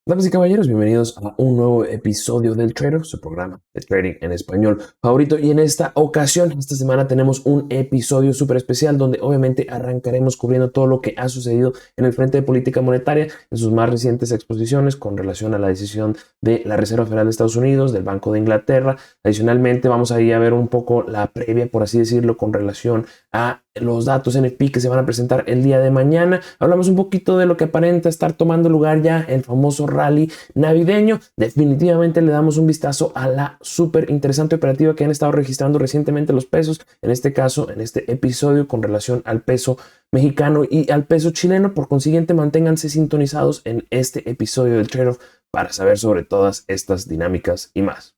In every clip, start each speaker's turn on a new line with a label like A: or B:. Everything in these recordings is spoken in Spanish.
A: Damas y caballeros, bienvenidos a un nuevo episodio del Trader, su programa de trading en español favorito. Y en esta ocasión, esta semana tenemos un episodio súper especial donde obviamente arrancaremos cubriendo todo lo que ha sucedido en el frente de política monetaria en sus más recientes exposiciones con relación a la decisión de la Reserva Federal de Estados Unidos, del Banco de Inglaterra. Adicionalmente, vamos a ir a ver un poco la previa, por así decirlo, con relación a los datos NFP que se van a presentar el día de mañana. Hablamos un poquito de lo que aparenta estar tomando lugar ya, el famoso rally navideño. Definitivamente le damos un vistazo a la súper interesante operativa que han estado registrando recientemente los pesos, en este caso, en este episodio con relación al peso mexicano y al peso chileno. Por consiguiente, manténganse sintonizados en este episodio del Trade-off para saber sobre todas estas dinámicas y más.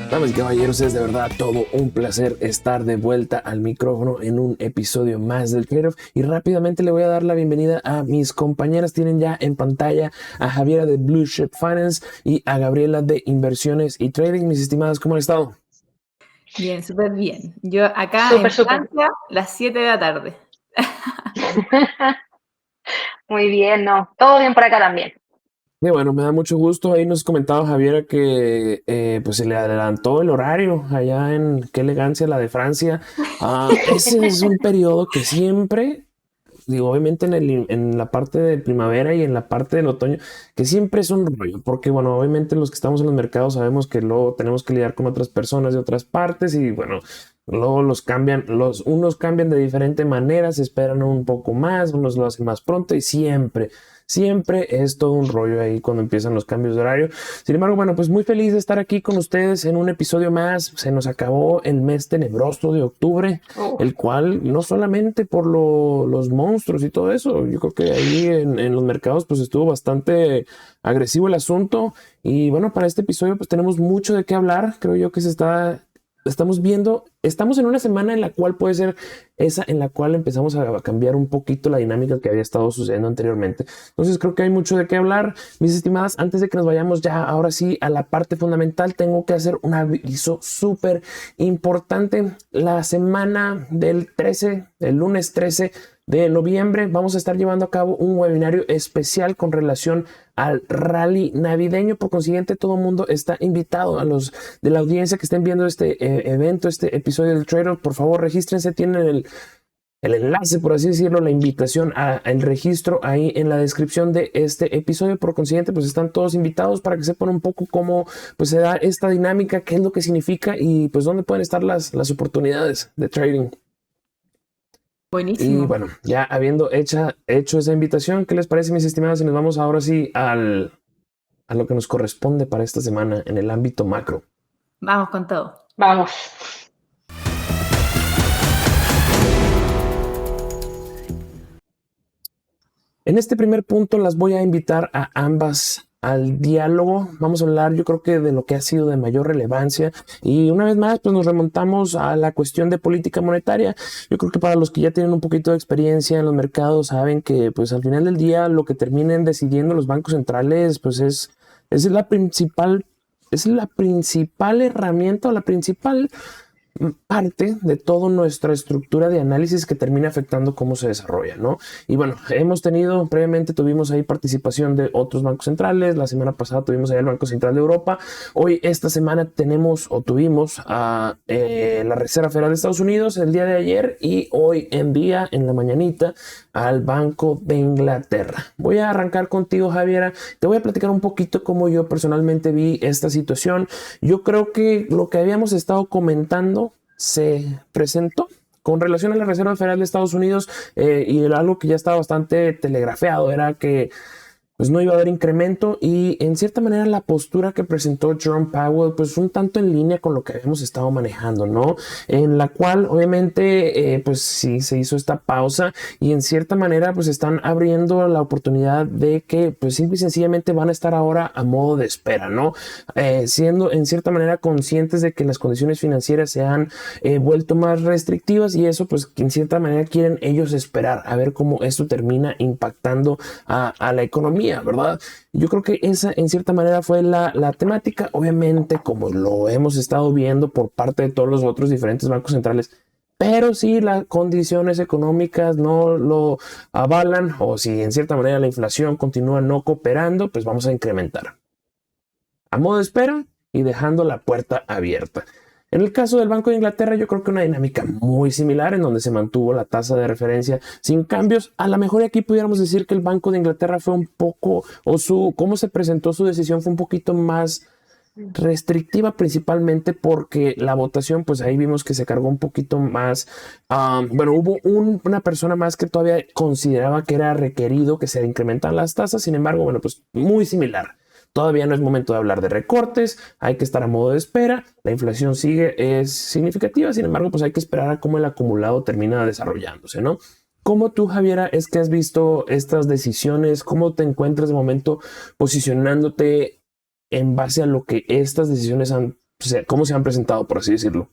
A: Damas y caballeros, es de verdad todo un placer estar de vuelta al micrófono en un episodio más del Trade-off. Y rápidamente le voy a dar la bienvenida a mis compañeras. Tienen ya en pantalla a Javiera de Blue Chip Finance y a Gabriela de Inversiones y Trading. Mis estimadas, ¿cómo han estado?
B: Bien, súper bien. Yo acá en Francia, las 7 de la tarde.
C: Muy bien, no, todo bien por acá también.
A: Y bueno, me da mucho gusto. Ahí nos comentaba Javiera que pues se le adelantó el horario allá en qué elegancia la de Francia. Ese es un periodo que siempre, digo, obviamente en la parte de primavera y en la parte del otoño, que siempre es un rollo, porque bueno, obviamente los que estamos en los mercados sabemos que luego tenemos que lidiar con otras personas de otras partes y bueno, luego unos cambian de diferente manera, se esperan un poco más, unos lo hacen más pronto y siempre es todo un rollo ahí cuando empiezan los cambios de horario. Sin embargo, bueno, pues muy feliz de estar aquí con ustedes en un episodio más. Se nos acabó el mes tenebroso de octubre, el cual no solamente por los monstruos y todo eso, yo creo que ahí en los mercados pues estuvo bastante agresivo el asunto. Y bueno, para este episodio pues tenemos mucho de qué hablar. Creo yo que estamos en una semana en la cual puede ser esa en la cual empezamos a cambiar un poquito la dinámica que había estado sucediendo anteriormente. Entonces creo que hay mucho de qué hablar. Mis estimadas, antes de que nos vayamos ya ahora sí a la parte fundamental, tengo que hacer un aviso súper importante. La semana del lunes 13 de noviembre, vamos a estar llevando a cabo un webinario especial con relación al rally navideño. Por consiguiente, todo el mundo está invitado. A los de la audiencia que estén viendo este evento, este episodio del Trader, por favor regístrense, tienen el enlace, por así decirlo, la invitación al registro ahí en la descripción de este episodio. Por consiguiente, pues están todos invitados para que sepan un poco cómo pues se da esta dinámica, qué es lo que significa y pues dónde pueden estar las oportunidades de trading.
B: Buenísimo.
A: Y bueno, ya habiendo hecho esa invitación, ¿qué les parece, mis estimados? Y nos vamos ahora sí a lo que nos corresponde para esta semana en el ámbito macro.
B: Vamos con todo.
C: Vamos.
A: En este primer punto las voy a invitar a ambas al diálogo. Vamos a hablar, yo creo que de lo que ha sido de mayor relevancia y una vez más pues nos remontamos a la cuestión de política monetaria. Yo creo que para los que ya tienen un poquito de experiencia en los mercados saben que pues al final del día lo que terminen decidiendo los bancos centrales pues es la principal herramienta o la principal parte de toda nuestra estructura de análisis que termina afectando cómo se desarrolla, ¿no? Y bueno, previamente tuvimos ahí participación de otros bancos centrales. La semana pasada tuvimos ahí el Banco Central de Europa. Hoy, esta semana tuvimos a la Reserva Federal de Estados Unidos el día de ayer y hoy en día, en la mañanita, al Banco de Inglaterra. Voy a arrancar contigo, Javiera. Te voy a platicar un poquito cómo yo personalmente vi esta situación. Yo creo que lo que habíamos estado comentando se presentó con relación a la Reserva Federal de Estados Unidos y era algo que ya estaba bastante telegrafiado, era que pues no iba a haber incremento, y en cierta manera la postura que presentó Jerome Powell pues un tanto en línea con lo que habíamos estado manejando, ¿no? En la cual obviamente pues sí se hizo esta pausa y en cierta manera pues están abriendo la oportunidad de que pues simple y sencillamente van a estar ahora a modo de espera, ¿no? Siendo en cierta manera conscientes de que las condiciones financieras se han vuelto más restrictivas, y eso pues en cierta manera quieren ellos esperar a ver cómo esto termina impactando a la economía, ¿verdad? Yo creo que esa en cierta manera fue la temática. Obviamente, como lo hemos estado viendo por parte de todos los otros diferentes bancos centrales, pero si las condiciones económicas no lo avalan, o si en cierta manera la inflación continúa no cooperando, pues vamos a incrementar a modo de espera y dejando la puerta abierta. En el caso del Banco de Inglaterra, yo creo que una dinámica muy similar, en donde se mantuvo la tasa de referencia sin cambios. A lo mejor aquí pudiéramos decir que el Banco de Inglaterra fue un poco, o cómo se presentó su decisión fue un poquito más restrictiva, principalmente porque la votación, pues ahí vimos que se cargó un poquito más. Bueno, hubo una persona más que todavía consideraba que era requerido que se incrementaran las tasas. Sin embargo, bueno, pues muy similar. Todavía no es momento de hablar de recortes, hay que estar a modo de espera, la inflación es significativa, sin embargo, pues hay que esperar a cómo el acumulado termina desarrollándose, ¿no? ¿Cómo tú, Javiera, es que has visto estas decisiones? ¿Cómo te encuentras de momento posicionándote en base a lo que estas decisiones cómo se han presentado, por así decirlo?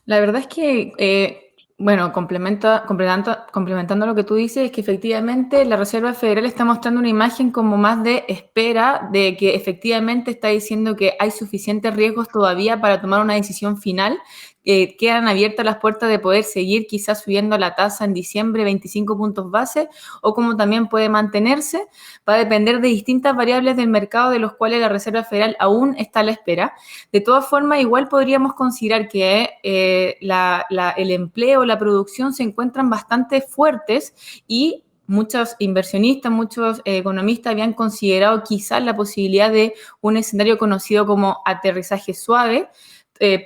B: La verdad es que, bueno, complementando lo que tú dices, es que efectivamente la Reserva Federal está mostrando una imagen como más de espera, de que efectivamente está diciendo que hay suficientes riesgos todavía para tomar una decisión final. Quedan abiertas las puertas de poder seguir quizás subiendo la tasa en diciembre 25 puntos base, o como también puede mantenerse. Va a depender de distintas variables del mercado, de los cuales la Reserva Federal aún está a la espera. De todas formas, igual podríamos considerar que el empleo, la producción se encuentran bastante fuertes, y muchos inversionistas, muchos economistas habían considerado quizás la posibilidad de un escenario conocido como aterrizaje suave.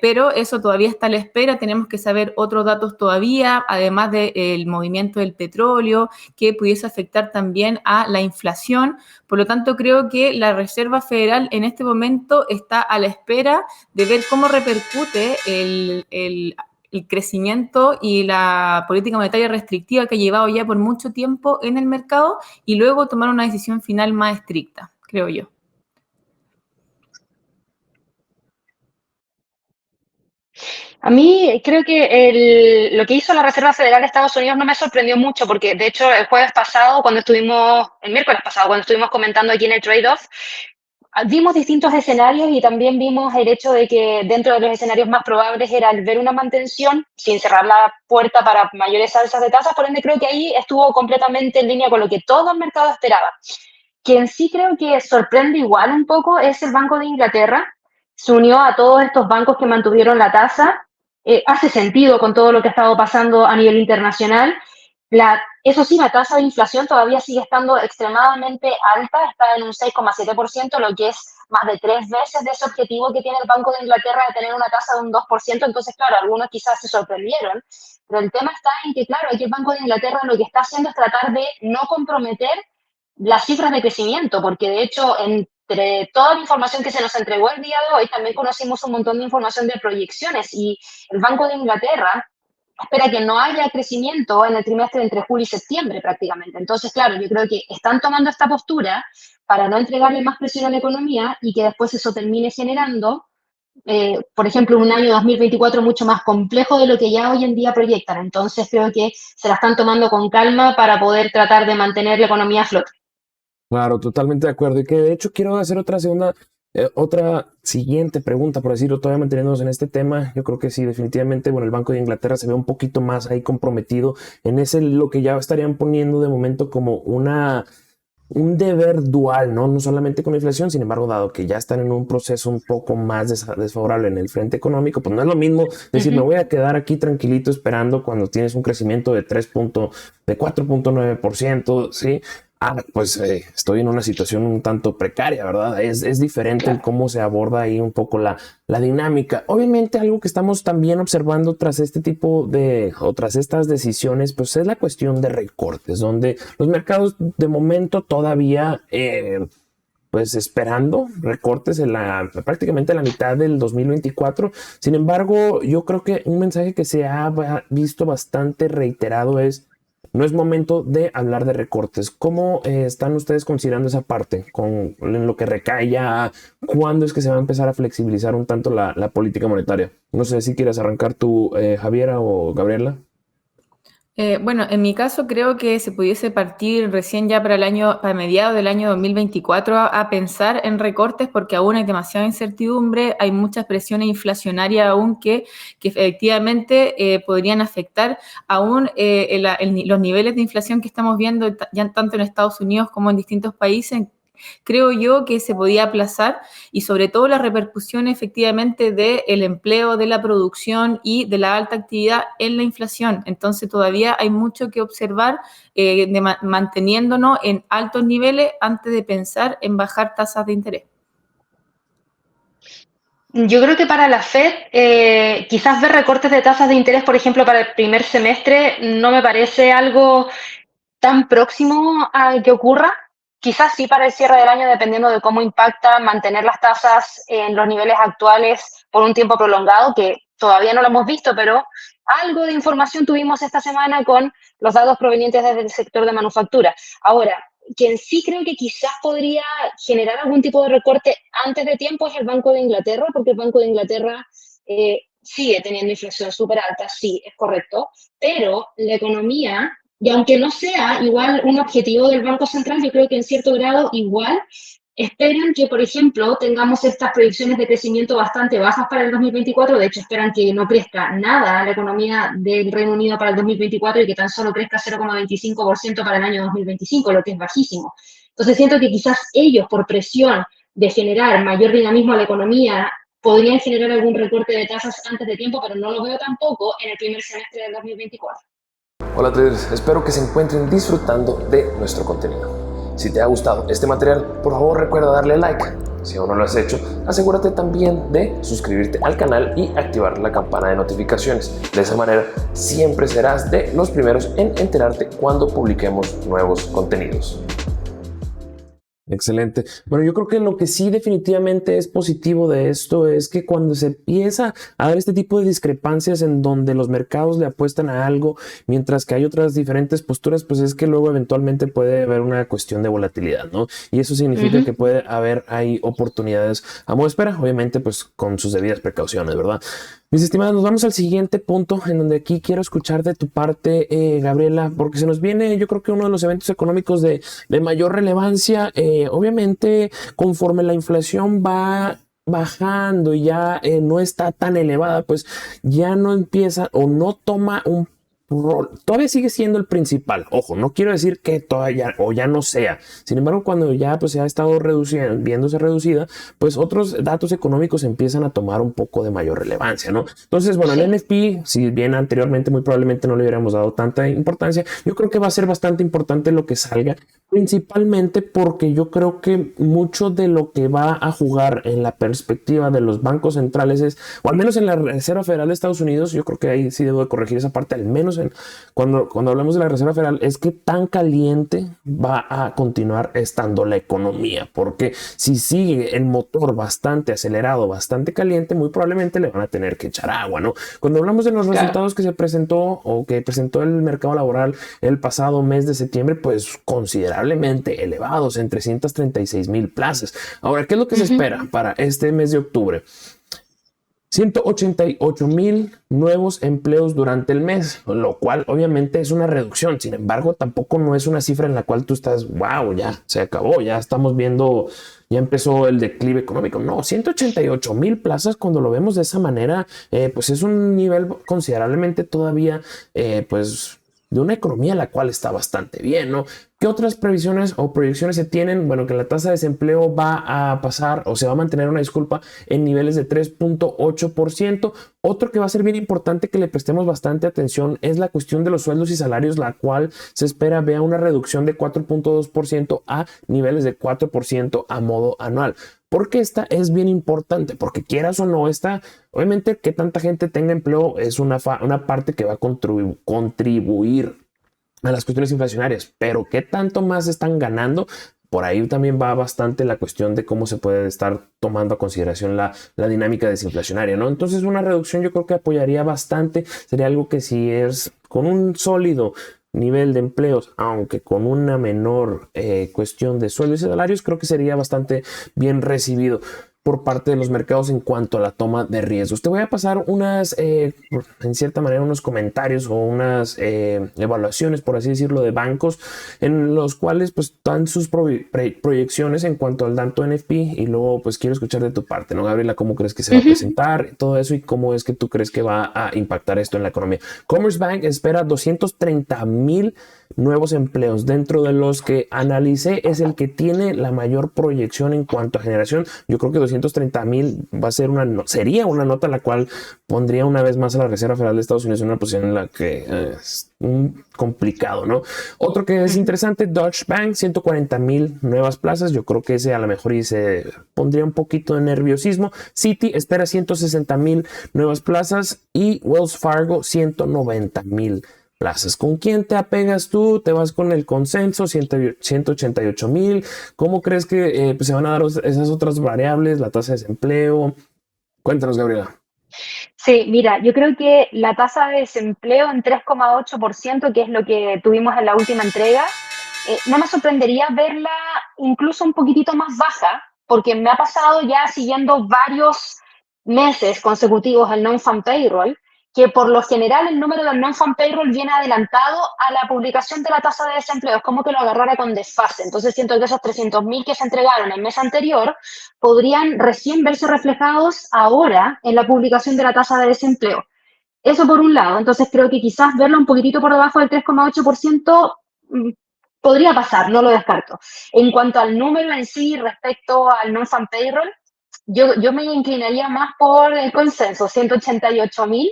B: Pero eso todavía está a la espera. Tenemos que saber otros datos todavía, además del movimiento del petróleo, que pudiese afectar también a la inflación. Por lo tanto, creo que la Reserva Federal en este momento está a la espera de ver cómo repercute el crecimiento y la política monetaria restrictiva que ha llevado ya por mucho tiempo en el mercado, y luego tomar una decisión final más estricta, creo yo.
C: A mí creo que lo que hizo la Reserva Federal de Estados Unidos no me sorprendió mucho, porque de hecho el miércoles pasado, cuando estuvimos comentando aquí en el Trade-Off, vimos distintos escenarios y también vimos el hecho de que dentro de los escenarios más probables era el ver una mantención sin cerrar la puerta para mayores alzas de tasas. Por ende, creo que ahí estuvo completamente en línea con lo que todo el mercado esperaba. Quien sí creo que sorprende igual un poco es el Banco de Inglaterra. Se unió a todos estos bancos que mantuvieron la tasa. Hace sentido con todo lo que ha estado pasando a nivel internacional. Eso sí, la tasa de inflación todavía sigue estando extremadamente alta, está en un 6,7%, lo que es más de 3 veces de ese objetivo que tiene el Banco de Inglaterra de tener una tasa de un 2%. Entonces, claro, algunos quizás se sorprendieron, pero el tema está en que, claro, aquí el Banco de Inglaterra lo que está haciendo es tratar de no comprometer las cifras de crecimiento, porque de hecho, entre toda la información que se nos entregó el día de hoy, también conocimos un montón de información de proyecciones, y el Banco de Inglaterra espera que no haya crecimiento en el trimestre entre julio y septiembre prácticamente. Entonces, claro, yo creo que están tomando esta postura para no entregarle más presión a la economía y que después eso termine generando, por ejemplo, un año 2024 mucho más complejo de lo que ya hoy en día proyectan. Entonces, creo que se la están tomando con calma para poder tratar de mantener la economía a flote.
A: Claro, totalmente de acuerdo. Y que de hecho quiero hacer otra siguiente pregunta, por decirlo, todavía manteniéndonos en este tema. Yo creo que sí, definitivamente, bueno, el Banco de Inglaterra se ve un poquito más ahí comprometido en lo que ya estarían poniendo de momento como un deber dual, ¿no? No solamente con la inflación, sin embargo, dado que ya están en un proceso un poco más desfavorable en el frente económico, pues no es lo mismo decir, me voy a quedar aquí tranquilito esperando cuando tienes un crecimiento de 4.9%, ¿sí? Pues estoy en una situación un tanto precaria, ¿verdad? Es diferente el
C: Claro.
A: cómo se aborda ahí un poco la dinámica. Obviamente algo que estamos también observando tras este tipo o tras estas decisiones, pues es la cuestión de recortes, donde los mercados de momento todavía pues esperando recortes en prácticamente la mitad del 2024. Sin embargo, yo creo que un mensaje que se ha visto bastante reiterado es: no es momento de hablar de recortes. ¿Cómo están ustedes considerando esa parte en lo que recae ya? ¿Cuándo es que se va a empezar a flexibilizar un tanto la política monetaria? No sé si quieres arrancar tú, Javiera o Gabriela.
B: Bueno, en mi caso creo que se pudiese partir recién ya para mediados del año 2024 a pensar en recortes porque aún hay demasiada incertidumbre, hay muchas presiones inflacionarias aún que efectivamente podrían afectar aún los niveles de inflación que estamos viendo ya tanto en Estados Unidos como en distintos países. Creo yo que se podía aplazar y sobre todo las repercusiones efectivamente del empleo, de la producción y de la alta actividad en la inflación. Entonces todavía hay mucho que observar manteniéndonos en altos niveles antes de pensar en bajar tasas de interés.
C: Yo creo que para la Fed, quizás ver recortes de tasas de interés, por ejemplo, para el primer semestre, no me parece algo tan próximo a que ocurra. Quizás sí para el cierre del año, dependiendo de cómo impacta mantener las tasas en los niveles actuales por un tiempo prolongado, que todavía no lo hemos visto, pero algo de información tuvimos esta semana con los datos provenientes desde el sector de manufactura. Ahora, quien sí creo que quizás podría generar algún tipo de recorte antes de tiempo es el Banco de Inglaterra, porque el Banco de Inglaterra sigue teniendo inflación súper alta, sí, es correcto, pero la economía, y aunque no sea igual un objetivo del Banco Central, yo creo que en cierto grado igual esperan que, por ejemplo, tengamos estas proyecciones de crecimiento bastante bajas para el 2024. De hecho, esperan que no crezca nada la economía del Reino Unido para el 2024 y que tan solo crezca 0,25% para el año 2025, lo que es bajísimo. Entonces, siento que quizás ellos, por presión de generar mayor dinamismo a la economía, podrían generar algún recorte de tasas antes de tiempo, pero no lo veo tampoco en el primer semestre del 2024.
A: Hola traders, espero que se encuentren disfrutando de nuestro contenido. Si te ha gustado este material, por favor recuerda darle like. Si aún no lo has hecho, asegúrate también de suscribirte al canal y activar la campana de notificaciones. De esa manera siempre serás de los primeros en enterarte cuando publiquemos nuevos contenidos. Excelente. Bueno, yo creo que lo que sí definitivamente es positivo de esto es que cuando se empieza a ver este tipo de discrepancias en donde los mercados le apuestan a algo, mientras que hay otras diferentes posturas, pues es que luego eventualmente puede haber una cuestión de volatilidad, ¿no? Y eso significa que puede haber ahí oportunidades a modo de espera, obviamente pues con sus debidas precauciones, ¿verdad? Mis estimados, nos vamos al siguiente punto en donde aquí quiero escuchar de tu parte, Gabriela, porque se nos viene, yo creo que uno de los eventos económicos de mayor relevancia. Obviamente, conforme la inflación va bajando y ya no está tan elevada, pues ya no empieza o no toma un rol. Todavía sigue siendo el principal. Ojo, no quiero decir que todavía o ya no sea. Sin embargo, cuando ya pues se ha estado viéndose reducida, pues otros datos económicos empiezan a tomar un poco de mayor relevancia, ¿no? Entonces, bueno, el NFP, si bien anteriormente muy probablemente no le hubiéramos dado tanta importancia, yo creo que va a ser bastante importante lo que salga, principalmente porque yo creo que mucho de lo que va a jugar en la perspectiva de los bancos centrales es, o al menos en la Reserva Federal de Estados Unidos, yo creo que ahí sí debo de corregir esa parte, al menos cuando hablamos de la Reserva Federal, es que tan caliente va a continuar estando la economía, porque si sigue el motor bastante acelerado, bastante caliente, muy probablemente le van a tener que echar agua, ¿no? Cuando hablamos de los resultados que se presentó o que presentó el mercado laboral el pasado mes de septiembre, pues considerablemente elevados en 336,000 plazas. Ahora, ¿qué es lo que se espera para este mes de octubre? 188,000 nuevos empleos durante el mes, lo cual obviamente es una reducción. Sin embargo, tampoco no es una cifra en la cual tú estás, wow, ya se acabó, ya estamos viendo, ya empezó el declive económico. No, 188,000 plazas, cuando lo vemos de esa manera, pues es un nivel considerablemente todavía, pues de una economía la cual está bastante bien, ¿no? ¿Qué otras previsiones o proyecciones se tienen? Bueno, que la tasa de desempleo va a pasar o se va a mantener, una disculpa, en niveles de 3.8%. Otro que va a ser bien importante que le prestemos bastante atención es la cuestión de los sueldos y salarios, la cual se espera vea una reducción de 4.2% a niveles de 4% a modo anual. Porque esta es bien importante, porque quieras o no, obviamente que tanta gente tenga empleo es una parte que va a contribuir a las cuestiones inflacionarias, pero qué tanto más están ganando. Por ahí también va bastante la cuestión de cómo se puede estar tomando a consideración la dinámica desinflacionaria, ¿no? Entonces una reducción yo creo que apoyaría bastante, sería algo que si es con un sólido nivel de empleos, aunque con una menor cuestión de sueldos y salarios, creo que sería bastante bien recibido por parte de los mercados en cuanto a la toma de riesgos. Te voy a pasar en cierta manera, unos comentarios o unas evaluaciones, por así decirlo, de bancos en los cuales pues dan sus proyecciones en cuanto al dato NFP, y luego pues quiero escuchar de tu parte, ¿no, Gabriela? ¿Cómo crees que se va a presentar todo eso y cómo es que tú crees que va a impactar esto en la economía? Commerce Bank espera 230,000 nuevos empleos. Dentro de los que analicé, es el que tiene la mayor proyección en cuanto a generación. Yo creo que 230,000 va a ser sería una nota la cual pondría una vez más a la Reserva Federal de Estados Unidos en una posición en la que es complicado, ¿no? Otro que es interesante, Deutsche Bank, 140,000 nuevas plazas. Yo creo que ese a lo mejor y se pondría un poquito de nerviosismo. Citi espera 160,000 nuevas plazas y Wells Fargo 190,000 plazas. ¿Con quién te apegas tú? ¿Te vas con el consenso? 188,000. ¿Cómo crees que pues se van a dar esas otras variables? La tasa de desempleo. Cuéntanos, Gabriela.
C: Sí, mira, yo creo que la tasa de desempleo en 3,8%, que es lo que tuvimos en la última entrega, no me sorprendería verla incluso un poquitito más baja, porque me ha pasado ya siguiendo varios meses consecutivos el non-farm payroll, que por lo general el número del non-farm payroll viene adelantado a la publicación de la tasa de desempleo, es como que lo agarrara con desfase. Entonces siento que esos 300,000 que se entregaron el mes anterior podrían recién verse reflejados ahora en la publicación de la tasa de desempleo. Eso por un lado. Entonces creo que quizás verlo un poquitito por debajo del 3,8% podría pasar, no lo descarto. En cuanto al número en sí respecto al non-farm payroll, yo me inclinaría más por el consenso, 188,000.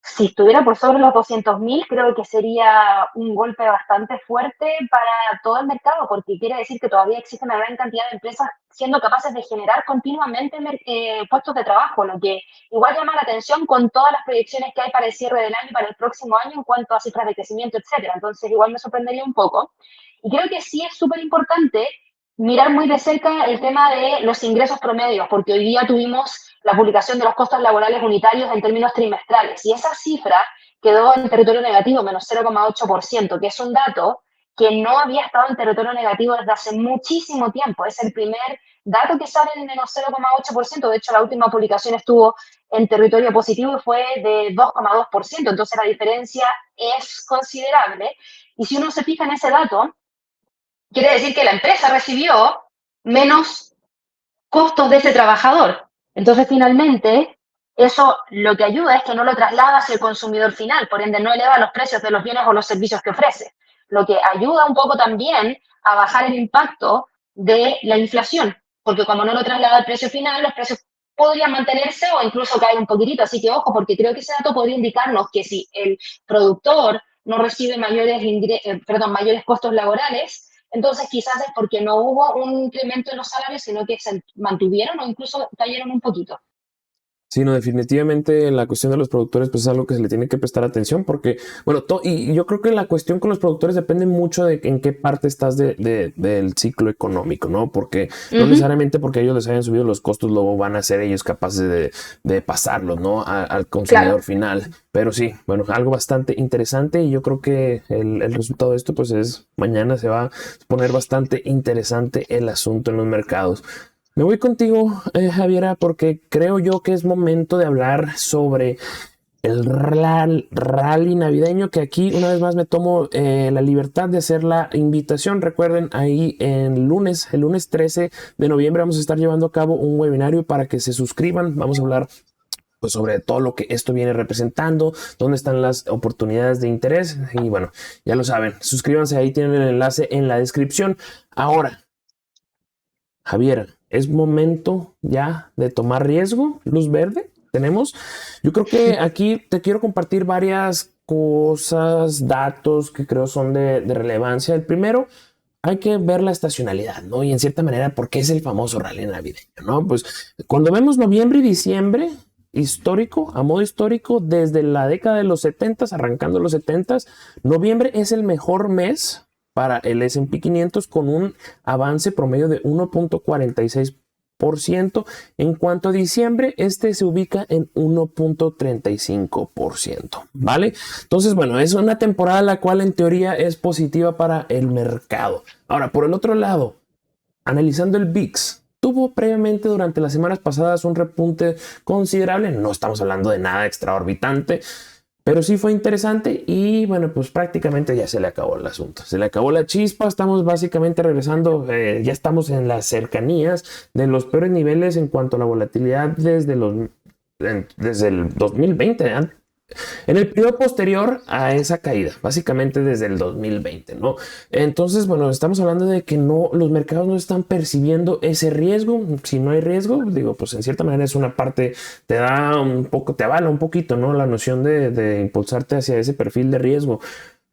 C: Si estuviera por sobre los 200,000, creo que sería un golpe bastante fuerte para todo el mercado, porque quiere decir que todavía existe una gran cantidad de empresas siendo capaces de generar continuamente puestos de trabajo, lo que igual llama la atención con todas las proyecciones que hay para el cierre del año y para el próximo año en cuanto a cifras de crecimiento, etcétera. Entonces, igual me sorprendería un poco. Y creo que sí es súper importante mirar muy de cerca el tema de los ingresos promedios, porque hoy día tuvimos la publicación de los costos laborales unitarios en términos trimestrales, y esa cifra quedó en territorio negativo, menos 0,8%, que es un dato que no había estado en territorio negativo desde hace muchísimo tiempo. Es el primer dato que sale en menos 0,8%. De hecho, la última publicación estuvo en territorio positivo y fue de 2,2%. Entonces, la diferencia es considerable. Y si uno se fija en ese dato, quiere decir que la empresa recibió menos costos de ese trabajador. Entonces, finalmente, eso lo que ayuda es que no lo traslada hacia el consumidor final, por ende no eleva los precios de los bienes o los servicios que ofrece, lo que ayuda un poco también a bajar el impacto de la inflación, porque como no lo traslada al precio final, los precios podrían mantenerse o incluso caer un poquitito. Así que ojo, porque creo que ese dato podría indicarnos que si el productor no recibe mayores costos laborales, entonces quizás es porque no hubo un incremento en los salarios, sino que se mantuvieron o incluso cayeron un poquito.
A: Sí, no, definitivamente la cuestión de los productores pues es algo que se le tiene que prestar atención porque, bueno, y yo creo que la cuestión con los productores depende mucho de en qué parte estás del ciclo económico, ¿no? Porque no necesariamente porque ellos les hayan subido los costos luego van a ser ellos capaces de pasarlos, ¿no? Al consumidor final. Pero sí, bueno, algo bastante interesante, y yo creo que el resultado de esto pues es mañana se va a poner bastante interesante el asunto en los mercados. Me voy contigo, Javiera, porque creo yo que es momento de hablar sobre el rally navideño, que aquí una vez más me tomo la libertad de hacer la invitación. Recuerden, ahí el lunes 13 de noviembre vamos a estar llevando a cabo un webinario para que se suscriban. Vamos a hablar pues sobre todo lo que esto viene representando, dónde están las oportunidades de interés. Y bueno, ya lo saben, suscríbanse, ahí tienen el enlace en la descripción. Ahora, Javier, ¿es momento ya de tomar riesgo? ¿Luz verde? ¿Tenemos? Yo creo que aquí te quiero compartir varias cosas, datos que creo son de relevancia. El primero, hay que ver la estacionalidad, ¿no? Y en cierta manera, ¿por qué es el famoso rally navideño, no? Pues cuando vemos noviembre y diciembre, histórico, a modo histórico, desde la década de los 70, arrancando los 70, noviembre es el mejor mes para el S&P 500 con un avance promedio de 1.46%. En cuanto a diciembre, este se ubica en 1.35%, ¿vale? Entonces, bueno, es una temporada la cual en teoría es positiva para el mercado. Ahora, por el otro lado, analizando el VIX, tuvo previamente durante las semanas pasadas un repunte considerable. No estamos hablando de nada extraorbitante, pero sí fue interesante y bueno, pues prácticamente ya se le acabó el asunto. Se le acabó la chispa, estamos básicamente regresando, ya estamos en las cercanías de los peores niveles en cuanto a la volatilidad desde el 2020, en el periodo posterior a esa caída, básicamente desde el 2020, ¿no? Entonces, bueno, estamos hablando de que no, los mercados no están percibiendo ese riesgo. Si no hay riesgo, digo, pues en cierta manera es una parte, te da un poco, te avala un poquito, ¿no? La noción de impulsarte hacia ese perfil de riesgo.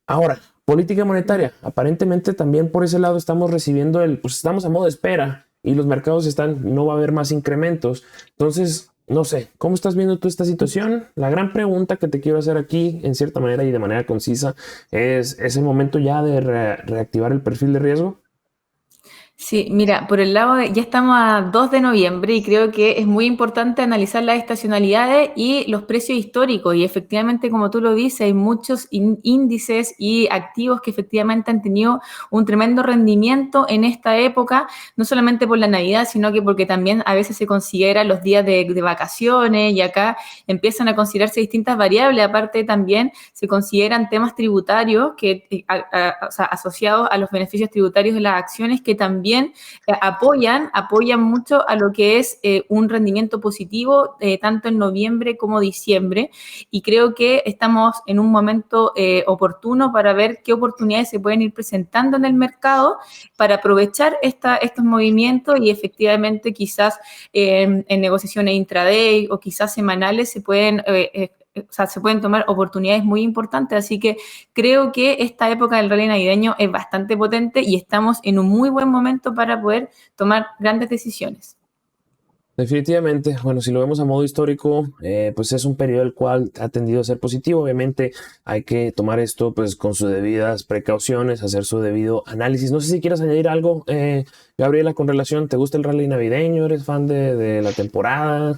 A: Ahora, política monetaria, aparentemente también por ese lado estamos recibiendo pues estamos a modo de espera y los mercados no va a haber más incrementos. Entonces, no sé, ¿cómo estás viendo tú esta situación? La gran pregunta que te quiero hacer aquí, en cierta manera y de manera concisa, ¿es el momento ya de reactivar el perfil de riesgo?
B: Sí, mira, por el lado ya estamos a 2 de noviembre y creo que es muy importante analizar las estacionalidades y los precios históricos. Y efectivamente, como tú lo dices, hay muchos índices y activos que efectivamente han tenido un tremendo rendimiento en esta época, no solamente por la Navidad, sino que porque también a veces se considera los días de vacaciones y acá empiezan a considerarse distintas variables. Aparte también se consideran temas tributarios que, o sea, asociados a los beneficios tributarios de las acciones que también apoyan mucho a lo que es un rendimiento positivo tanto en noviembre como diciembre, y creo que estamos en un momento oportuno para ver qué oportunidades se pueden ir presentando en el mercado para aprovechar estos movimientos y efectivamente quizás en negociaciones intraday o quizás semanales se pueden tomar oportunidades muy importantes, así que creo que esta época del rally navideño es bastante potente y estamos en un muy buen momento para poder tomar grandes decisiones.
A: Definitivamente, bueno, si lo vemos a modo histórico, pues es un periodo el cual ha tendido a ser positivo. Obviamente hay que tomar esto pues con sus debidas precauciones, hacer su debido análisis. No sé si quieres añadir algo, Gabriela, con relación, ¿te gusta el rally navideño? ¿Eres fan de la temporada?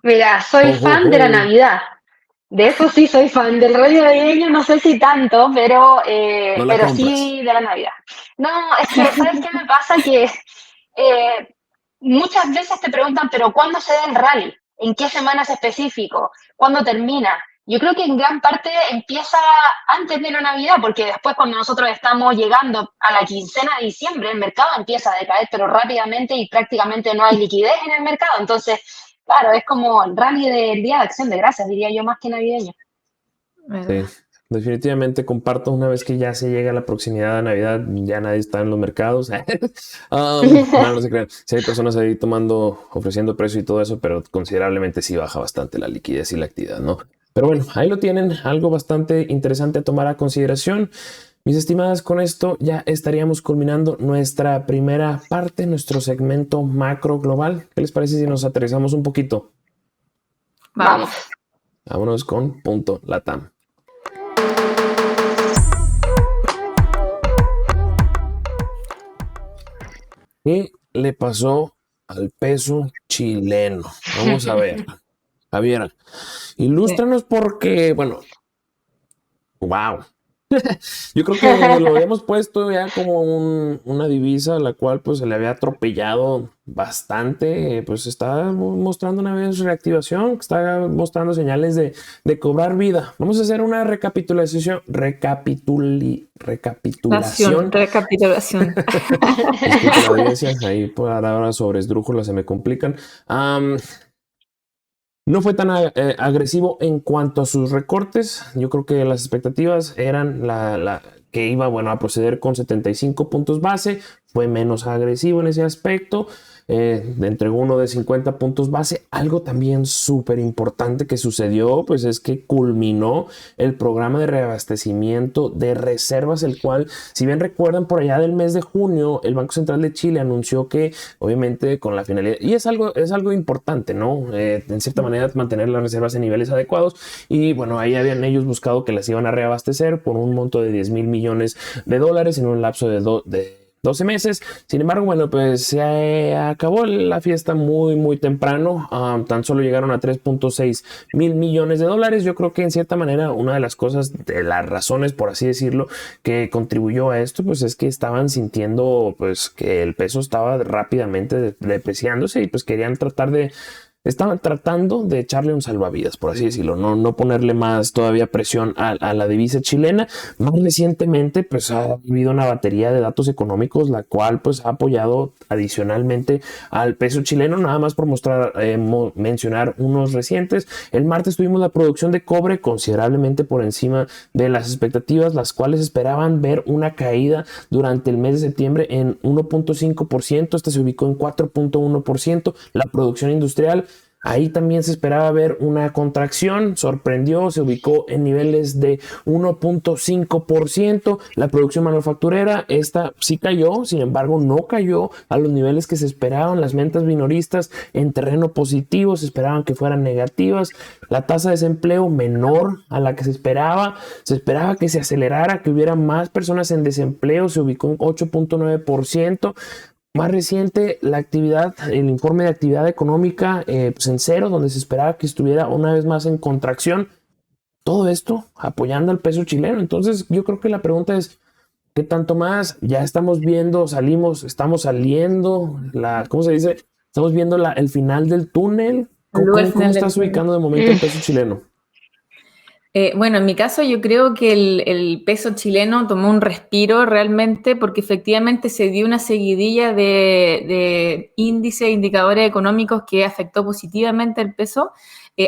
C: Mira, soy fan de la Navidad. De eso sí soy fan, del rally navideño no sé si tanto, pero sí de la Navidad. No, es que, ¿sabes qué me pasa? Que muchas veces te preguntan, pero ¿cuándo se da el rally? ¿En qué semanas específico? ¿Cuándo termina? Yo creo que en gran parte empieza antes de la Navidad, porque después cuando nosotros estamos llegando a la quincena de diciembre, el mercado empieza a decaer, pero rápidamente y prácticamente no hay liquidez en el mercado. Entonces, claro, es como el rally del Día de Acción de Gracias, diría yo, más que navideño.
A: Sí, definitivamente comparto. Una vez que ya se llega a la proximidad de Navidad, ya nadie está en los mercados. No se crean. Sí hay personas ahí ofreciendo precio y todo eso, pero considerablemente sí baja bastante la liquidez y la actividad, ¿no? Pero bueno, ahí lo tienen, algo bastante interesante a tomar a consideración. Mis estimadas, con esto ya estaríamos culminando nuestra primera parte, nuestro segmento macro global. ¿Qué les parece si nos aterrizamos un poquito?
C: Vamos.
A: Vámonos con Punto Latam. ¿Qué le pasó al peso chileno? Vamos a ver. Javier, ilústranos porque, bueno, wow. Yo creo que lo habíamos puesto ya como una divisa a la cual pues se le había atropellado bastante, pues está mostrando una vez reactivación, está mostrando señales de cobrar vida. Vamos a hacer una recapitulación.
B: Recapitulación.
A: Es que por la audiencia, ahí palabras sobre esdrújulas se me complican. No fue tan agresivo en cuanto a sus recortes. Yo creo que las expectativas eran que iba, bueno, a proceder con 75 puntos base. Fue menos agresivo en ese aspecto. Entregó uno de 50 puntos base. Algo también súper importante que sucedió, pues es que culminó el programa de reabastecimiento de reservas, el cual, si bien recuerdan, por allá del mes de junio, el Banco Central de Chile anunció que, obviamente, con la finalidad, y es algo importante, ¿no? En cierta manera, mantener las reservas en niveles adecuados. Y bueno, ahí habían ellos buscado que las iban a reabastecer por un monto de 10,000 millones de dólares en un lapso de 12 meses. Sin embargo, bueno, pues se acabó la fiesta muy temprano. Tan solo llegaron a 3.6 mil millones de dólares. Yo creo que en cierta manera una de las cosas, de las razones, por así decirlo, que contribuyó a esto, pues es que estaban sintiendo pues que el peso estaba rápidamente depreciándose y pues estaban tratando de echarle un salvavidas, por así decirlo, no ponerle más todavía presión a la divisa chilena. Más recientemente, pues ha habido una batería de datos económicos, la cual pues ha apoyado adicionalmente al peso chileno, nada más por mencionar unos recientes. El martes tuvimos la producción de cobre considerablemente por encima de las expectativas, las cuales esperaban ver una caída durante el mes de septiembre en 1.5%, esta se ubicó en 4.1%. La producción industrial, ahí también se esperaba ver una contracción, sorprendió, se ubicó en niveles de 1.5%. La producción manufacturera, esta sí cayó, sin embargo no cayó a los niveles que se esperaban. Las ventas minoristas en terreno positivo, se esperaban que fueran negativas. La tasa de desempleo menor a la que se esperaba que se acelerara, que hubiera más personas en desempleo, se ubicó en 8.9%. Más reciente, el informe de actividad económica pues en cero, donde se esperaba que estuviera una vez más en contracción. Todo esto apoyando al peso chileno. Entonces yo creo que la pregunta es, ¿qué tanto más? Ya estamos viendo, estamos saliendo, ¿cómo se dice? Estamos viendo el final del túnel.
B: Luego al
A: ¿Cómo
B: final del
A: estás
B: túnel.
A: ubicando de momento el peso chileno?
B: Bueno, en mi caso yo creo que el peso chileno tomó un respiro realmente porque efectivamente se dio una seguidilla de índices, indicadores económicos que afectó positivamente el peso,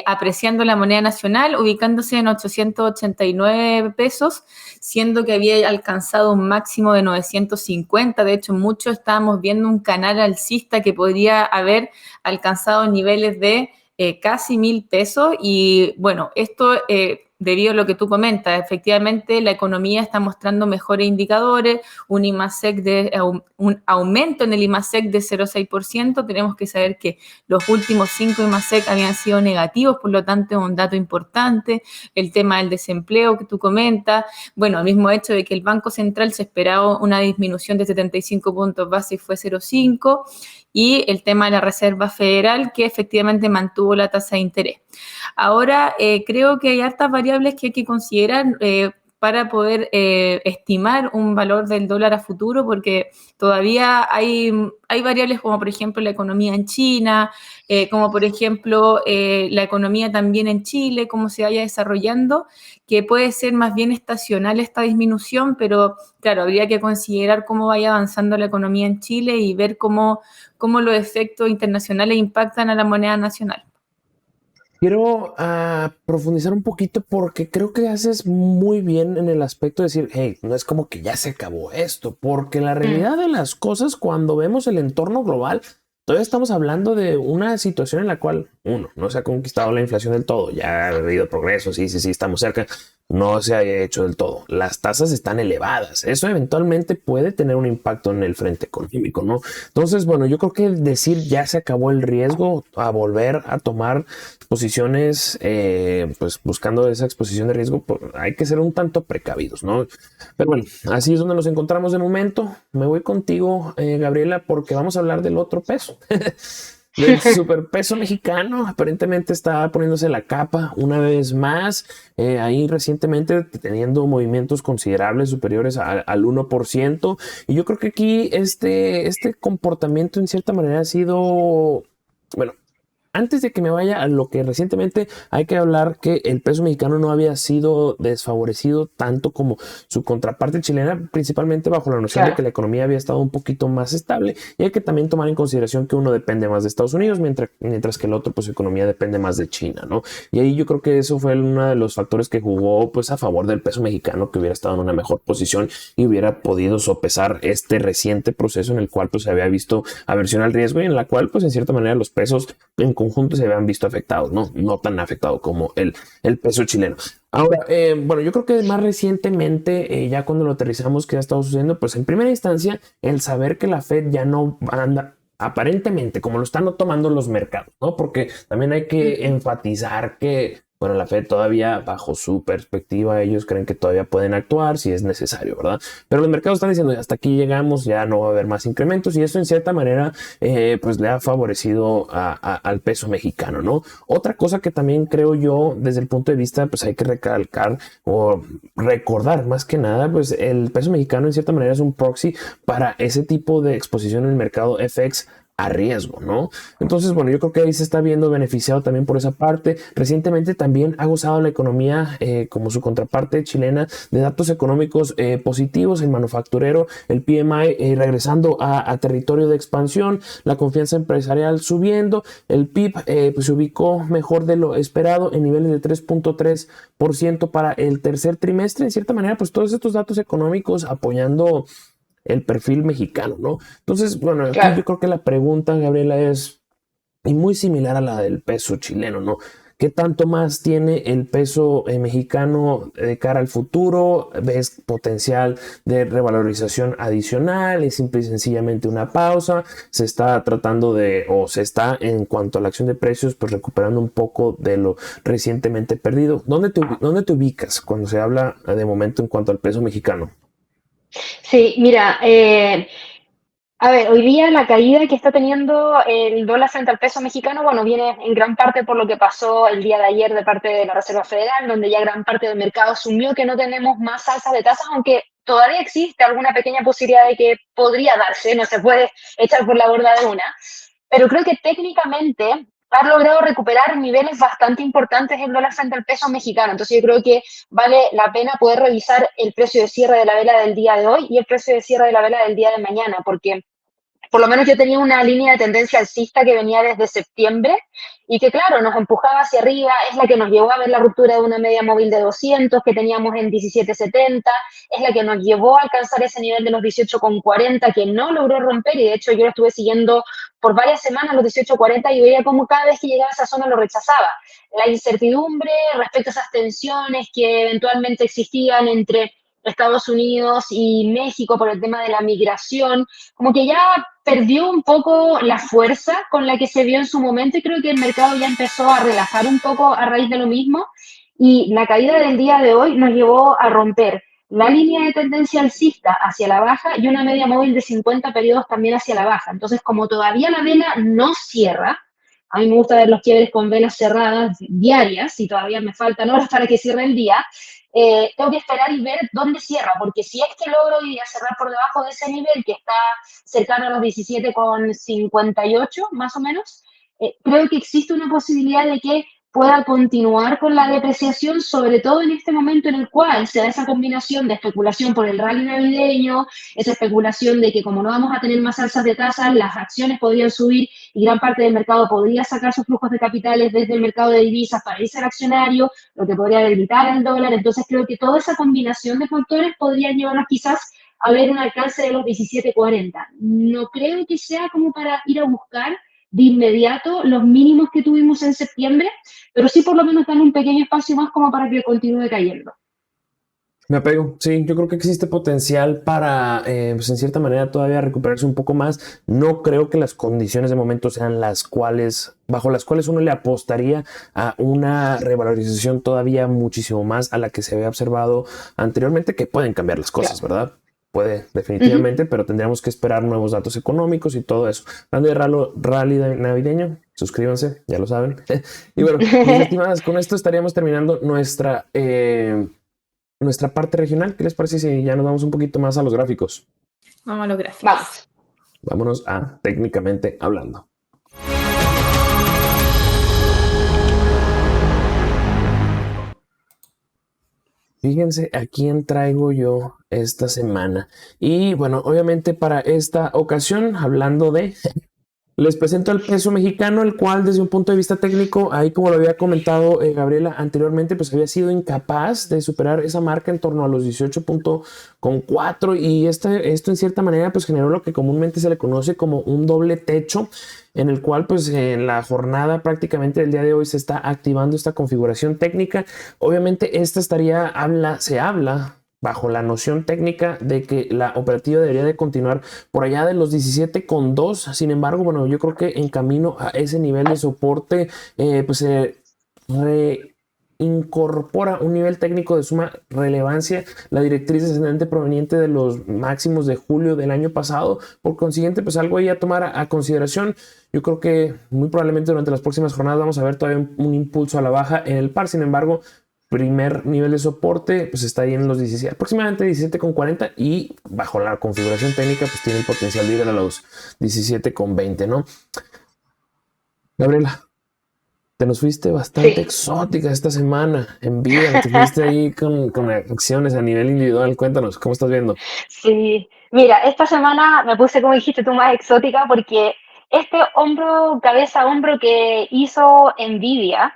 B: apreciando la moneda nacional, ubicándose en 889 pesos, siendo que había alcanzado un máximo de 950. De hecho, muchos estábamos viendo un canal alcista que podría haber alcanzado niveles de casi 1.000 pesos. Y bueno, esto debido a lo que tú comentas, efectivamente la economía está mostrando mejores indicadores, un aumento en el IMASEC de 0,6%. Tenemos que saber que los últimos 5 IMASEC habían sido negativos, por lo tanto es un dato importante. El tema del desempleo que tú comentas, bueno, el mismo hecho de que el Banco Central se esperaba una disminución de 75 puntos base y fue 0,5%, y el tema de la Reserva Federal, que efectivamente mantuvo la tasa de interés. Ahora, creo que hay hartas variables que hay que considerar para poder estimar un valor del dólar a futuro, porque todavía hay variables como, por ejemplo, la economía en China, como, por ejemplo, la economía también en Chile, cómo se vaya desarrollando, que puede ser más bien estacional esta disminución, pero claro, habría que considerar cómo vaya avanzando la economía en Chile y ver cómo los efectos internacionales impactan a la moneda nacional.
A: Quiero profundizar un poquito porque creo que haces muy bien en el aspecto de decir, hey, no es como que ya se acabó esto, porque la realidad de las cosas, cuando vemos el entorno global, todavía estamos hablando de una situación en la cual, uno, no se ha conquistado la inflación del todo, ya ha habido progreso, sí, estamos cerca, no se ha hecho del todo. Las tasas están elevadas. Eso eventualmente puede tener un impacto en el frente económico, ¿no? Entonces, bueno, yo creo que decir ya se acabó el riesgo a volver a tomar posiciones, pues buscando esa exposición de riesgo, pues, hay que ser un tanto precavidos, ¿no? Pero bueno, así es donde nos encontramos de momento. Me voy contigo, Gabriela, porque vamos a hablar del otro peso. Del superpeso mexicano. Aparentemente está poniéndose la capa una vez más, ahí recientemente teniendo movimientos considerables superiores al 1%, y yo creo que aquí este comportamiento en cierta manera ha sido, bueno, antes de que me vaya a lo que recientemente hay que hablar, que el peso mexicano no había sido desfavorecido tanto como su contraparte chilena, principalmente bajo la noción de que la economía había estado un poquito más estable, y hay que también tomar en consideración que uno depende más de Estados Unidos, mientras que el otro, pues su economía depende más de China, ¿no? Y ahí yo creo que eso fue uno de los factores que jugó pues a favor del peso mexicano, que hubiera estado en una mejor posición y hubiera podido sopesar este reciente proceso en el cual pues se había visto aversión al riesgo y en la cual pues en cierta manera los pesos en conjunto se habían visto afectados, no tan afectados como el peso chileno. Ahora, bueno, yo creo que más recientemente, ya cuando lo aterrizamos, ¿qué ha estado sucediendo? Pues en primera instancia, el saber que la Fed ya no anda aparentemente como lo están tomando los mercados, ¿no? Porque también hay que enfatizar que, bueno, la Fed todavía, bajo su perspectiva, ellos creen que todavía pueden actuar si es necesario, ¿verdad? Pero los mercados están diciendo, hasta aquí llegamos, ya no va a haber más incrementos, y eso en cierta manera, pues le ha favorecido al peso mexicano, ¿no? Otra cosa que también creo yo, desde el punto de vista, pues hay que recalcar o recordar más que nada, pues el peso mexicano en cierta manera es un proxy para ese tipo de exposición en el mercado FX a riesgo, ¿no? Entonces, bueno, yo creo que ahí se está viendo beneficiado también por esa parte. Recientemente también ha gozado la economía, como su contraparte chilena, de datos económicos positivos, el manufacturero, el PMI regresando a territorio de expansión, la confianza empresarial subiendo, el PIB pues se ubicó mejor de lo esperado en niveles de 3.3% para el tercer trimestre. En cierta manera, pues todos estos datos económicos apoyando el perfil mexicano, ¿no? Entonces, bueno, aquí yo creo que la pregunta, Gabriela, es muy similar a la del peso chileno, ¿no? ¿Qué tanto más tiene el peso mexicano de cara al futuro? ¿Ves potencial de revalorización adicional? ¿Es simple y sencillamente una pausa? ¿Se está tratando o se está, en cuanto a la acción de precios, pues recuperando un poco de lo recientemente perdido? ¿Dónde te ubicas cuando se habla de momento en cuanto al peso mexicano?
C: Sí, mira, a ver, hoy día la caída que está teniendo el dólar frente al peso mexicano, bueno, viene en gran parte por lo que pasó el día de ayer de parte de la Reserva Federal, donde ya gran parte del mercado asumió que no tenemos más alzas de tasas, aunque todavía existe alguna pequeña posibilidad de que podría darse, no se puede echar por la borda de una, pero creo que técnicamente ha logrado recuperar niveles bastante importantes el dólar frente al peso mexicano. Entonces yo creo que vale la pena poder revisar el precio de cierre de la vela del día de hoy y el precio de cierre de la vela del día de mañana, porque por lo menos yo tenía una línea de tendencia alcista que venía desde septiembre y que, claro, nos empujaba hacia arriba, es la que nos llevó a ver la ruptura de una media móvil de 200 que teníamos en 17.70, es la que nos llevó a alcanzar ese nivel de los 18.40 que no logró romper, y de hecho yo lo estuve siguiendo por varias semanas, los 18.40, y veía como cada vez que llegaba a esa zona lo rechazaba. La incertidumbre respecto a esas tensiones que eventualmente existían entre Estados Unidos y México por el tema de la migración, como que ya perdió un poco la fuerza con la que se vio en su momento, y creo que el mercado ya empezó a relajar un poco a raíz de lo mismo, y la caída del día de hoy nos llevó a romper la línea de tendencia alcista hacia la baja y una media móvil de 50 periodos también hacia la baja. Entonces, como todavía la vela no cierra, a mí me gusta ver los quiebres con velas cerradas diarias, y todavía me faltan horas para que cierre el día, tengo que esperar y ver dónde cierra, porque si es que logro ir a cerrar por debajo de ese nivel, que está cercano a los 17,58 más o menos, creo que existe una posibilidad de que pueda continuar con la depreciación, sobre todo en este momento en el cual se da esa combinación de especulación por el rally navideño, esa especulación de que como no vamos a tener más alzas de tasas, las acciones podrían subir y gran parte del mercado podría sacar sus flujos de capitales desde el mercado de divisas para irse al accionario, lo que podría debilitar el dólar. Entonces creo que toda esa combinación de factores podría llevarnos quizás a ver un alcance de los 17.40. No creo que sea como para ir a buscar de inmediato los mínimos que tuvimos en septiembre, pero sí por lo menos dan un pequeño espacio más como para que continúe cayendo.
A: Me apego, sí, yo creo que existe potencial para, pues en cierta manera, todavía recuperarse un poco más. No creo que las condiciones de momento sean bajo las cuales uno le apostaría a una revalorización todavía muchísimo más a la que se había observado anteriormente, que pueden cambiar las cosas, claro, ¿verdad? Puede, definitivamente, pero tendríamos que esperar nuevos datos económicos y todo eso. Hablando de rally navideño, suscríbanse, ya lo saben. Y bueno, mis estimadas, con esto estaríamos terminando nuestra parte regional. ¿Qué les parece si ya nos vamos un poquito más a los gráficos?
B: Vamos a los gráficos.
C: Vamos.
A: Vámonos a técnicamente hablando. Fíjense a quién traigo yo esta semana. Y bueno, obviamente para esta ocasión, hablando de les presento el peso mexicano, el cual desde un punto de vista técnico, ahí como lo había comentado Gabriela anteriormente, pues había sido incapaz de superar esa marca en torno a los 18.4 y esto en cierta manera pues generó lo que comúnmente se le conoce como un doble techo, en el cual pues en la jornada prácticamente del día de hoy se está activando esta configuración técnica. Obviamente esta se habla bajo la noción técnica de que la operativa debería de continuar por allá de los 17.2. Sin embargo, bueno, yo creo que en camino a ese nivel de soporte, pues se incorpora un nivel técnico de suma relevancia, la directriz descendente proveniente de los máximos de julio del año pasado. Por consiguiente, pues algo ahí a tomar a consideración. Yo creo que muy probablemente durante las próximas jornadas vamos a ver todavía un impulso a la baja en el par. Sin embargo, primer nivel de soporte pues está ahí en los 17, aproximadamente 17.40 y bajo la configuración técnica pues tiene el potencial de ir a los 17.20, ¿no? Gabriela, te nos fuiste bastante exótica esta semana en vida, te fuiste ahí con acciones a nivel individual. Cuéntanos, ¿cómo estás viendo?
C: Sí, mira, esta semana me puse, como dijiste tú, más exótica porque este hombro, cabeza, hombro que hizo Nvidia,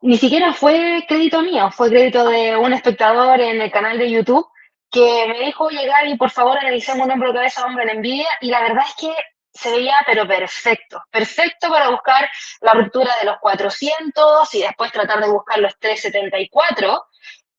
C: ni siquiera fue crédito mío, fue crédito de un espectador en el canal de YouTube que me dijo llegar y por favor analicemos un hombro, cabeza, hombro en Nvidia y la verdad es que se veía pero perfecto, perfecto para buscar la ruptura de los 400 y después tratar de buscar los 374,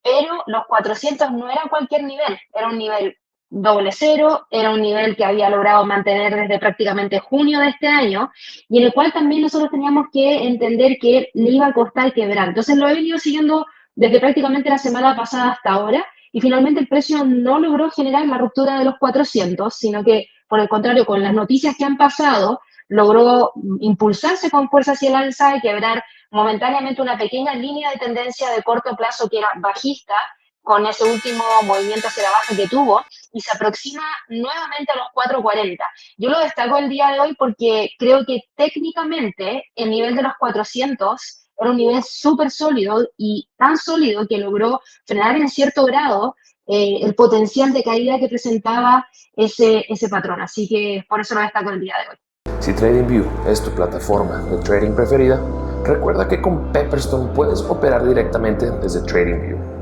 C: pero los 400 no era cualquier nivel, era un nivel doble cero, era un nivel que había logrado mantener desde prácticamente junio de este año y en el cual también nosotros teníamos que entender que le iba a costar quebrar. Entonces lo he venido siguiendo desde prácticamente la semana pasada hasta ahora y finalmente el precio no logró generar la ruptura de los 400, sino que por el contrario, con las noticias que han pasado, logró impulsarse con fuerza hacia el alza y quebrar momentáneamente una pequeña línea de tendencia de corto plazo que era bajista, con ese último movimiento hacia la baja que tuvo, y se aproxima nuevamente a los 440. Yo lo destaco el día de hoy porque creo que técnicamente el nivel de los 400 era un nivel súper sólido y tan sólido que logró frenar en cierto grado el potencial de caída que presentaba ese patrón. Así que por eso lo destaco el día de hoy.
A: Si TradingView es tu plataforma de trading preferida, recuerda que con Pepperstone puedes operar directamente desde TradingView.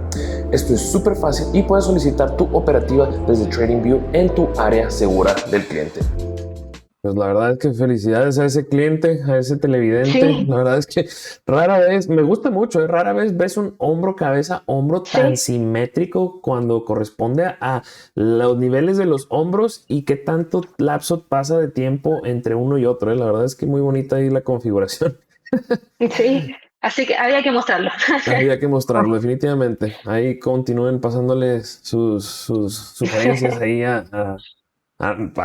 A: Esto es súper fácil y puedes solicitar tu operativa desde TradingView en tu área segura del cliente. Pues la verdad es que felicidades a ese cliente, a ese televidente.
C: Sí.
A: La verdad es que rara vez, me gusta mucho, rara vez ves un hombro, cabeza, hombro tan simétrico cuando corresponde a los niveles de los hombros y qué tanto lapso pasa de tiempo entre uno y otro. La verdad es que muy bonita ahí la configuración.
C: Sí, así que había que mostrarlo.
A: Había que mostrarlo, definitivamente. Ahí continúen pasándoles sus sugerencias ahí a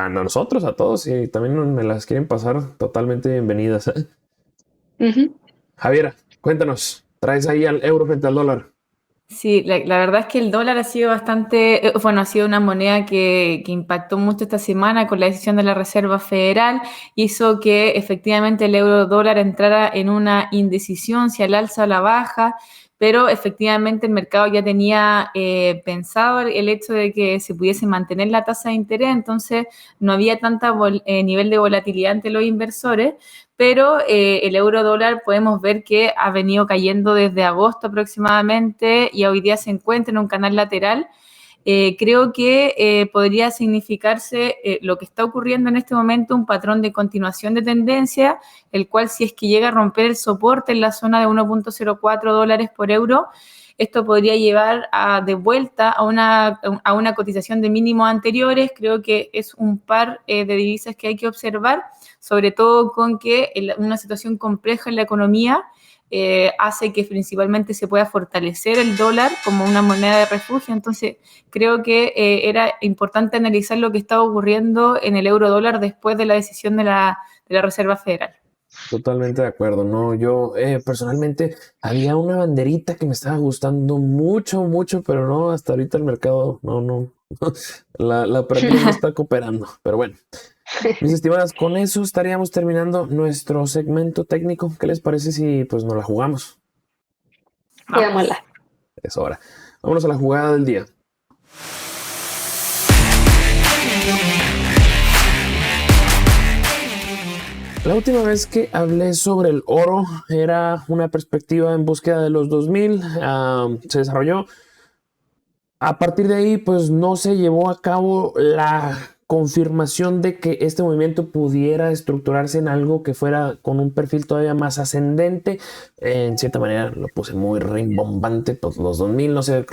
A: nosotros, a todos, y también me las quieren pasar totalmente bienvenidas. Javiera, cuéntanos, ¿traes ahí al euro frente al dólar?
B: Sí, la verdad es que el dólar ha sido bastante, bueno, ha sido una moneda que impactó mucho esta semana con la decisión de la Reserva Federal, hizo que efectivamente el euro dólar entrara en una indecisión si al alza o a la baja, pero efectivamente el mercado ya tenía pensado el hecho de que se pudiese mantener la tasa de interés, entonces no había tanta nivel de volatilidad ante los inversores, pero el euro dólar podemos ver que ha venido cayendo desde agosto aproximadamente y hoy día se encuentra en un canal lateral. Creo que podría significarse lo que está ocurriendo en este momento, un patrón de continuación de tendencia, el cual si es que llega a romper el soporte en la zona de 1.04 dólares por euro, esto podría llevar de vuelta a una cotización de mínimos anteriores. Creo que es un par de divisas que hay que observar, sobre todo con que una situación compleja en la economía hace que principalmente se pueda fortalecer el dólar como una moneda de refugio. Entonces, creo que era importante analizar lo que estaba ocurriendo en el euro dólar después de la decisión de la Reserva Federal.
A: Totalmente de acuerdo, ¿no? Yo personalmente había una banderita que me estaba gustando mucho, mucho, pero no, hasta ahorita el mercado, no, la operativa no está cooperando, pero bueno. Mis estimadas, con eso estaríamos terminando nuestro segmento técnico. ¿Qué les parece si pues nos la jugamos?
C: Jugámosla.
A: Es hora. Vámonos a la jugada del día. La última vez que hablé sobre el oro era una perspectiva en búsqueda de los 2000. Se desarrolló. A partir de ahí, pues no se llevó a cabo la confirmación de que este movimiento pudiera estructurarse en algo que fuera con un perfil todavía más ascendente. En cierta manera lo puse muy rimbombante, pues los 2000 no se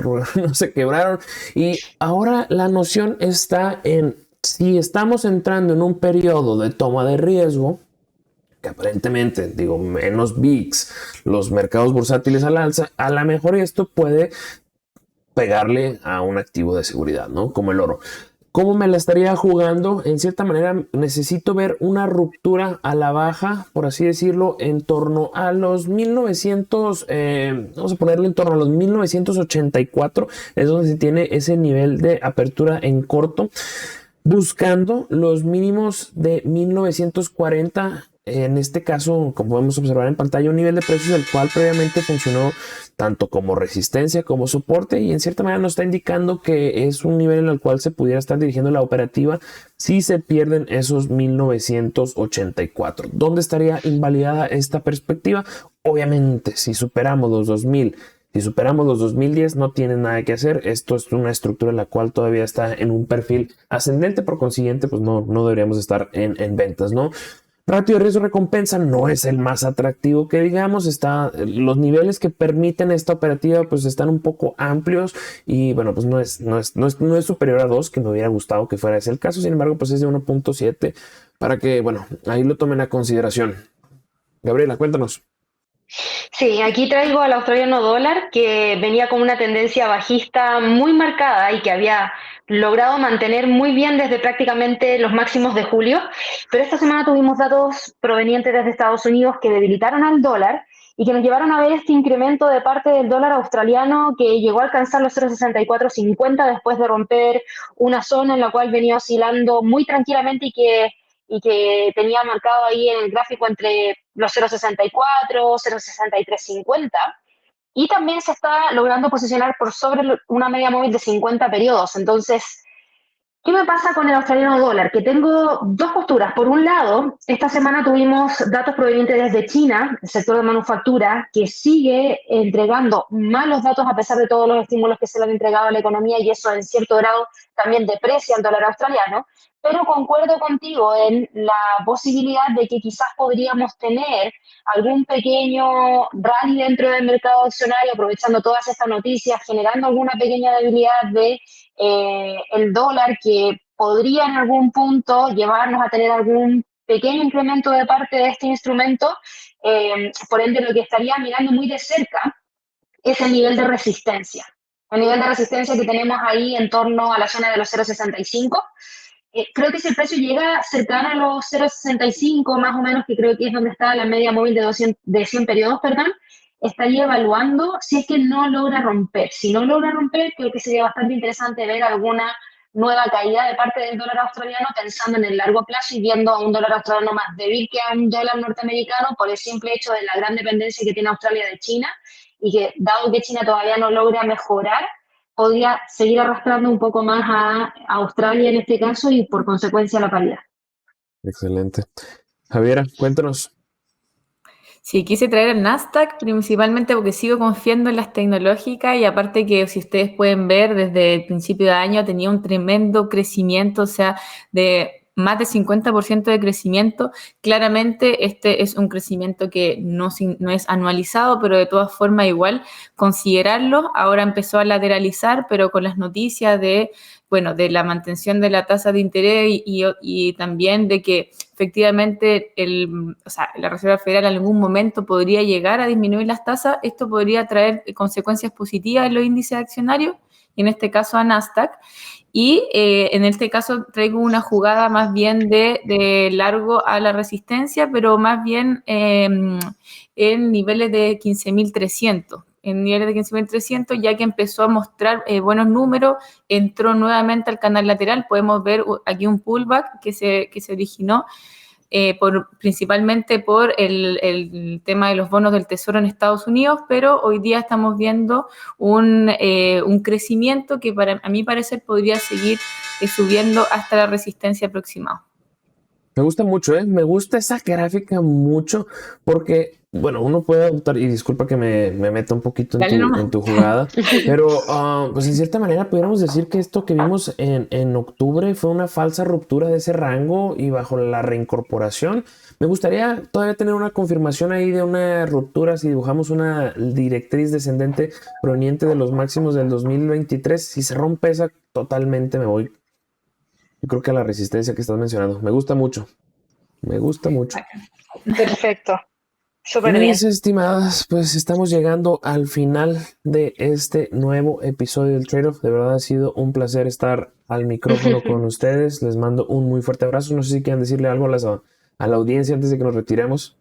A: quebraron. Y ahora la noción está en si estamos entrando en un periodo de toma de riesgo, que aparentemente, digo, menos VIX, los mercados bursátiles al alza, a lo mejor esto puede pegarle a un activo de seguridad, ¿no? Como el oro. ¿Cómo me la estaría jugando? En cierta manera necesito ver una ruptura a la baja, por así decirlo, en torno a los 1900, vamos a ponerlo en torno a los 1984, es donde se tiene ese nivel de apertura en corto, buscando los mínimos de 1940. En este caso, como podemos observar en pantalla, un nivel de precios el cual previamente funcionó tanto como resistencia como soporte, y en cierta manera nos está indicando que es un nivel en el cual se pudiera estar dirigiendo la operativa si se pierden esos 1984. ¿Dónde estaría invalidada esta perspectiva? Obviamente, si superamos los 2000, si superamos los 2010, no tiene nada que hacer. Esto es una estructura en la cual todavía está en un perfil ascendente, por consiguiente, pues no deberíamos estar en ventas, ¿no? Ratio de riesgo-recompensa no es el más atractivo que digamos. Los niveles que permiten esta operativa pues están un poco amplios y bueno, pues no es superior a 2, que me hubiera gustado que fuera ese el caso. Sin embargo, pues es de 1.7 para que, bueno, ahí lo tomen a consideración. Gabriela, cuéntanos.
C: Sí, aquí traigo al australiano dólar que venía con una tendencia bajista muy marcada y que había logrado mantener muy bien desde prácticamente los máximos de julio, pero esta semana tuvimos datos provenientes desde Estados Unidos que debilitaron al dólar y que nos llevaron a ver este incremento de parte del dólar australiano que llegó a alcanzar los 0,6450 después de romper una zona en la cual venía oscilando muy tranquilamente y que tenía marcado ahí en el gráfico entre los 0,64, 0,6350, y también se está logrando posicionar por sobre una media móvil de 50 periodos. Entonces, ¿qué me pasa con el australiano dólar? Que tengo dos posturas. Por un lado, esta semana tuvimos datos provenientes desde China, el sector de manufactura, que sigue entregando malos datos a pesar de todos los estímulos que se le han entregado a la economía, y eso en cierto grado también deprecia el dólar australiano. Pero concuerdo contigo en la posibilidad de que quizás podríamos tener algún pequeño rally dentro del mercado accionario, aprovechando todas estas noticias, generando alguna pequeña debilidad de el dólar, que podría en algún punto llevarnos a tener algún pequeño incremento de parte de este instrumento. Por ende, lo que estaría mirando muy de cerca es el nivel de resistencia. El nivel de resistencia que tenemos ahí en torno a la zona de los 0,65. Creo que si el precio llega cercano a los 0,65, más o menos, que creo que es donde está la media móvil de 100 periodos, perdón, estaría evaluando si es que no logra romper. Si no logra romper, creo que sería bastante interesante ver alguna nueva caída de parte del dólar australiano, pensando en el largo plazo y viendo a un dólar australiano más débil que a un dólar norteamericano por el simple hecho de la gran dependencia que tiene Australia de China, y que dado que China todavía no logra mejorar, podría seguir arrastrando un poco más a Australia en este caso y por consecuencia a la paridad.
A: Excelente. Javiera, cuéntanos.
B: Sí, quise traer el Nasdaq principalmente porque sigo confiando en las tecnológicas, y aparte que si ustedes pueden ver desde el principio de año tenía un tremendo crecimiento, o sea, de más de 50% de crecimiento. Claramente este es un crecimiento que no es anualizado, pero de todas formas igual considerarlo. Ahora empezó a lateralizar, pero con las noticias de la mantención de la tasa de interés y también de que efectivamente la Reserva Federal en algún momento podría llegar a disminuir las tasas. Esto podría traer consecuencias positivas en los índices accionarios, y en este caso a Nasdaq. Y en este caso traigo una jugada más bien de largo a la resistencia, pero más bien en niveles de 15.300. En niveles de 15.300, ya que empezó a mostrar buenos números, entró nuevamente al canal lateral. Podemos ver aquí un pullback que se originó principalmente por el tema de los bonos del Tesoro en Estados Unidos, pero hoy día estamos viendo un crecimiento que a mi parecer podría seguir subiendo hasta la resistencia aproximada.
A: Me gusta mucho, me gusta esa gráfica mucho porque, bueno, uno puede adoptar, y disculpa que me meta un poquito en tu jugada, pero pues en cierta manera pudiéramos decir que esto que vimos en octubre fue una falsa ruptura de ese rango y bajo la reincorporación. Me gustaría todavía tener una confirmación ahí de una ruptura si dibujamos una directriz descendente proveniente de los máximos del 2023. Si se rompe esa, totalmente me voy. Yo creo que a la resistencia que estás mencionando. Me gusta mucho. Me gusta mucho.
C: Perfecto. Súper bien.
A: Mis estimadas, pues estamos llegando al final de este nuevo episodio del Trade-Off. De verdad ha sido un placer estar al micrófono con ustedes. Les mando un muy fuerte abrazo. No sé si quieren decirle algo a la audiencia antes de que nos retiremos.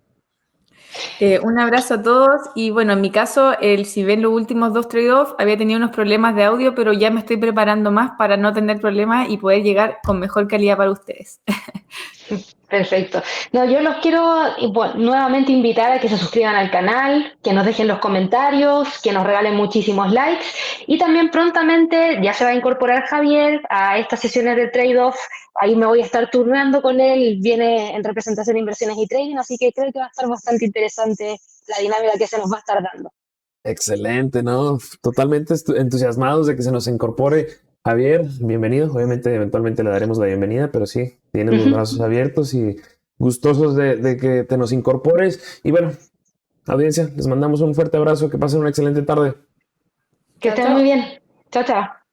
B: Un abrazo a todos y bueno, en mi caso, si ven los últimos 2 trade-off, había tenido unos problemas de audio, pero ya me estoy preparando más para no tener problemas y poder llegar con mejor calidad para ustedes.
C: Perfecto. No, yo los quiero nuevamente invitar a que se suscriban al canal, que nos dejen los comentarios, que nos regalen muchísimos likes y también prontamente ya se va a incorporar Javier a estas sesiones de trade-off. Ahí me voy a estar turnando con él, viene en representación de inversiones y trading, así que creo que va a estar bastante interesante la dinámica que se nos va a estar dando.
A: Excelente, ¿no? Totalmente entusiasmados de que se nos incorpore Javier. Bienvenido. Obviamente, eventualmente le daremos la bienvenida, pero sí, tienes los brazos abiertos y gustosos de que te nos incorpores. Y bueno, audiencia, les mandamos un fuerte abrazo. Que pasen una excelente tarde.
C: Que estén muy bien. Chao, chao.